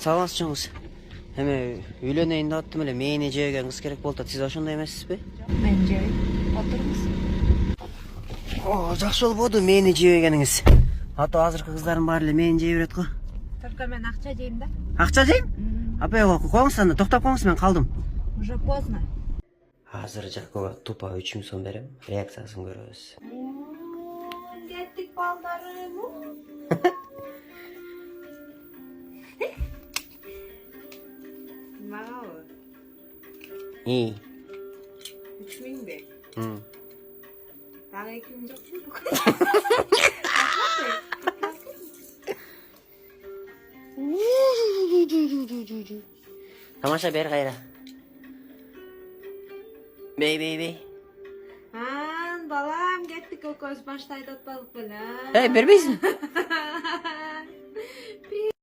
саламатсыз чоңуз. Эме үйлөнөйүн деп аттым эле, мээни жебеген кыз керек болуп атат. Сиз ошондой эмессизби? Мен жебейм. Отуруңуз. Жакшы болбоду мээни жебегениңиз. Ата азыркы кыздардын баары эле мээни жей берет го. Только мен акча жейм да. Акча жейм? Апа коюңуз анда, токтоп коюңуз, мен калдым. Уже поздно. Азыр Жакова тупа 3000 сом берем, реакциясын көрөбүз. Кеттик балдарым. Мага. 3000 бе? Дагы 2000 жокпу? Тамаша бер кайра. Бей. Балам, кеттик экөөбүз башта айтып атпадык беле? Бербейсиң?